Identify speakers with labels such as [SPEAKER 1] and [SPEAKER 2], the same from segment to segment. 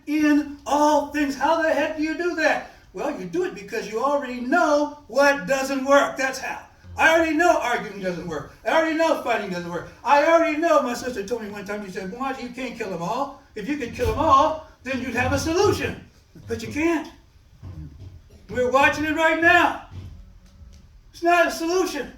[SPEAKER 1] in all things. How the heck do you do that? Well, you do it because you already know what doesn't work. That's how. I already know arguing doesn't work. I already know fighting doesn't work. I already know, my sister told me one time, she said, "Boy, you can't kill them all. If you could kill them all, then you'd have a solution. But you can't. We're watching it right now. It's not a solution.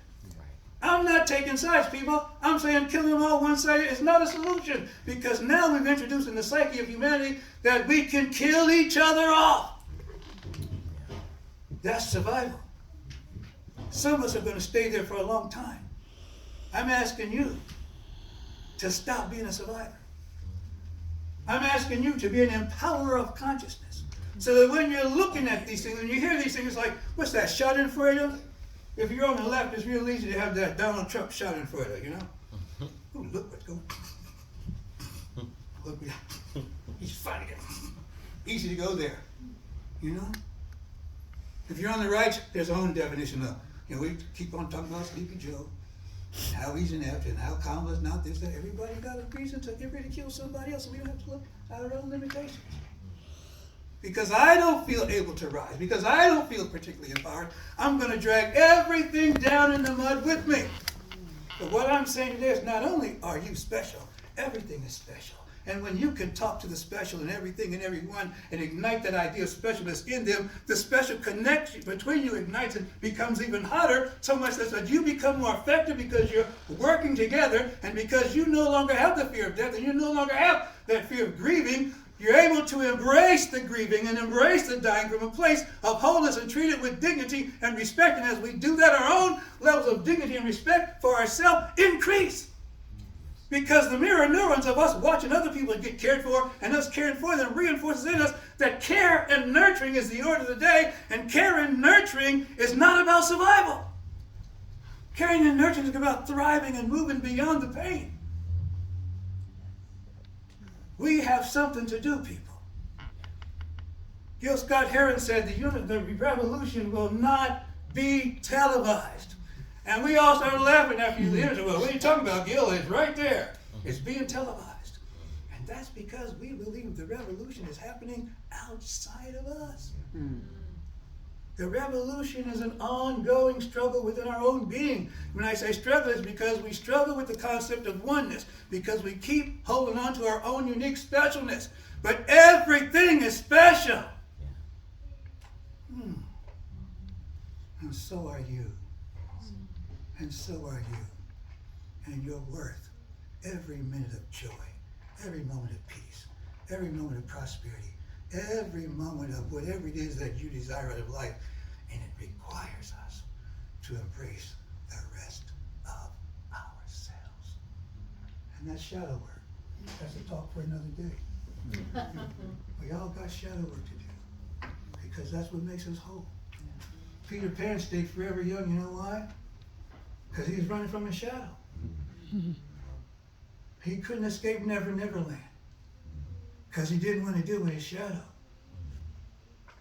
[SPEAKER 1] I'm not taking sides, people. I'm saying killing them all one-sided is not a solution, because now we've introduced in the psyche of humanity that we can kill each other off. That's survival. Some of us are going to stay there for a long time. I'm asking you to stop being a survivor. I'm asking you to be an empowerer of consciousness, so that when you're looking at these things, when you hear these things, it's like, what's that, Schadenfreude? If you're on the left, it's real easy to have that Donald Trump Schadenfreude, you know? Oh, look what's going on. Look, he's fighting it. Easy to go there, you know? If you're on the right, there's our own definition of, you know, we keep on talking about Sleepy Joe, and how he's inept, and how Colin was not this, that. Everybody got a reason to get ready to kill somebody else, and we don't have to look at our own limitations. Because I don't feel able to rise, because I don't feel particularly empowered, I'm going to drag everything down in the mud with me. But what I'm saying today is, not only are you special, everything is special. And when you can talk to the special in everything and everyone and ignite that idea of specialness in them, the special connection between you ignites and becomes even hotter, so much that you become more effective because you're working together, and because you no longer have the fear of death, and you no longer have that fear of grieving. You're able to embrace the grieving and embrace the dying from a place of wholeness and treat it with dignity and respect. And as we do that, our own levels of dignity and respect for ourselves increase. Because the mirror neurons of us watching other people get cared for and us caring for them reinforces in us that care and nurturing is the order of the day, and care and nurturing is not about survival. Caring and nurturing is about thriving and moving beyond the pain. We have something to do, people. Gil Scott Heron said the revolution will not be televised. And we all started laughing after the interview. Well, what are you talking about, Gil? It's right there. It's being televised. And that's because we believe the revolution is happening outside of us. The revolution is an ongoing struggle within our own being. When I say struggle, it's because we struggle with the concept of oneness, because we keep holding on to our own unique specialness. But everything is special. And so are you. And so are you. And you're worth every minute of joy, every moment of peace, every moment of prosperity, every moment of whatever it is that you desire out of life. And it requires us to embrace the rest of ourselves. And that's shadow work. That's a talk for another day. We all got shadow work to do, because that's what makes us whole. Peter Pan stayed forever young. You know why? Because he was running from his shadow. He couldn't escape Never Land, because he didn't want to deal with his shadow.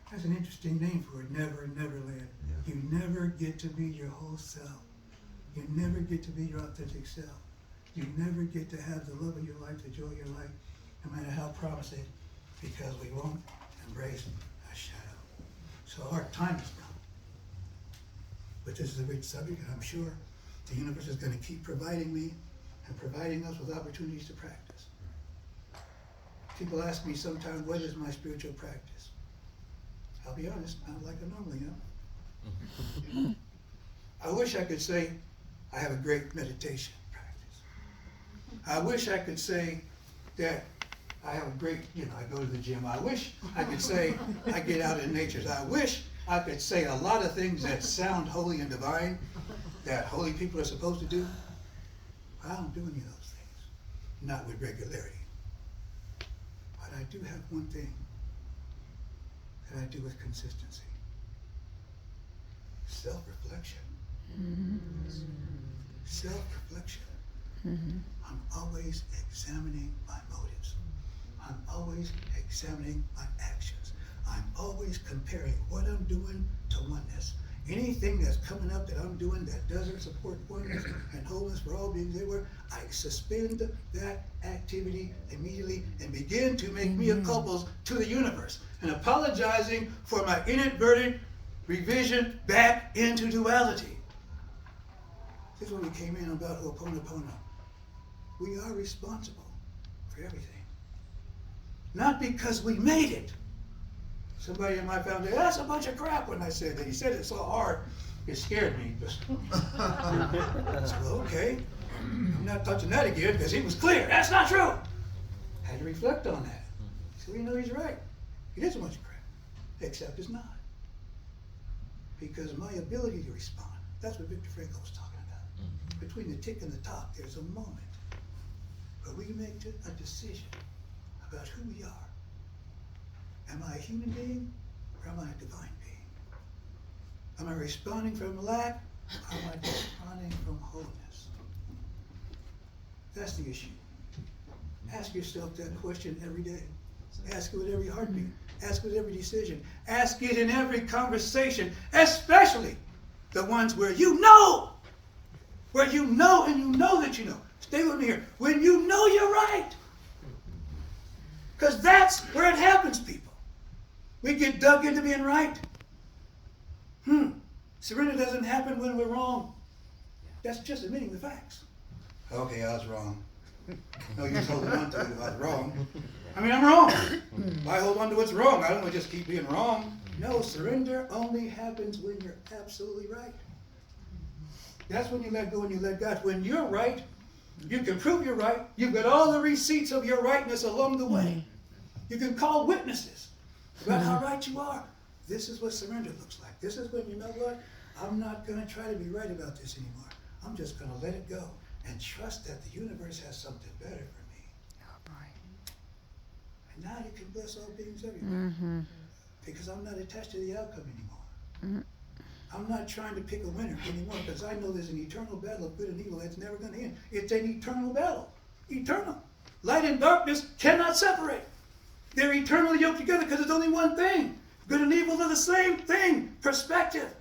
[SPEAKER 1] That's an interesting name for it, Never Land. Yeah. You never get to be your whole self. You never get to be your authentic self. You never get to have the love of your life, the joy of your life, no matter how promising, because we won't embrace our shadow. So our time has come. But this is a rich subject, and I'm sure the universe is going to keep providing me and providing us with opportunities to practice. People ask me sometimes, what is my spiritual practice? I'll be honest, not like I normally am. I wish I could say I have a great meditation practice. I wish I could say that I have a great, I go to the gym. I wish I could say I get out in nature. I wish I could say a lot of things that sound holy and divine, that holy people are supposed to do. But I don't do any of those things, not with regularity. But I do have one thing that I do with consistency. Self-reflection. Self-reflection. I'm always examining my motives. I'm always examining my actions. I'm always comparing what I'm doing to oneness anything that's coming up that I'm doing that doesn't support oneness and wholeness for all beings everywhere, I suspend that activity immediately and begin to make mea culpas to the universe and apologizing for my inadvertent revision back into duality. This is when we came in about Ho'oponopono. We are responsible for everything. Not because we made it. Somebody in my family, that's a bunch of crap when I said that. He said it so hard, it scared me. I said, well, okay, I'm not touching that again because he was clear. That's not true. I had to reflect on that. So we know he's right. It is a bunch of crap, except it's not. Because my ability to respond, that's what Viktor Frankl was talking about. Between the tick and the tock, there's a moment where we make a decision about who we are. Am I a human being or am I a divine being? Am I responding from lack or am I responding from wholeness? That's the issue. Ask yourself that question every day. Ask it with every heartbeat. Ask it with every decision. Ask it in every conversation, especially the ones where you know and you know that you know. Stay with me here. When you know you're right. Because that's where it happens, people. We get dug into being right. Surrender doesn't happen when we're wrong. That's just admitting the facts. Okay, I was wrong. No, you're holding on to it if I was wrong. I mean, I'm wrong. Why hold on to what's wrong? I don't want to just keep being wrong. No, surrender only happens when you're absolutely right. That's when you let go and you let God. When you're right, you can prove you're right. You've got all the receipts of your rightness along the way. You can call witnesses about how right you are. This is what surrender looks like. This is when you know what? I'm not going to try to be right about this anymore. I'm just going to let it go and trust that the universe has something better for me.
[SPEAKER 2] Oh boy.
[SPEAKER 1] And now you can bless all beings everywhere. Because I'm not attached to the outcome anymore. I'm not trying to pick a winner anymore because I know there's an eternal battle of good and evil that's never going to end. It's an eternal battle. Eternal. Light and darkness cannot separate. They're eternally yoked together because there's only one thing. Good and evil are the same thing. Perspective.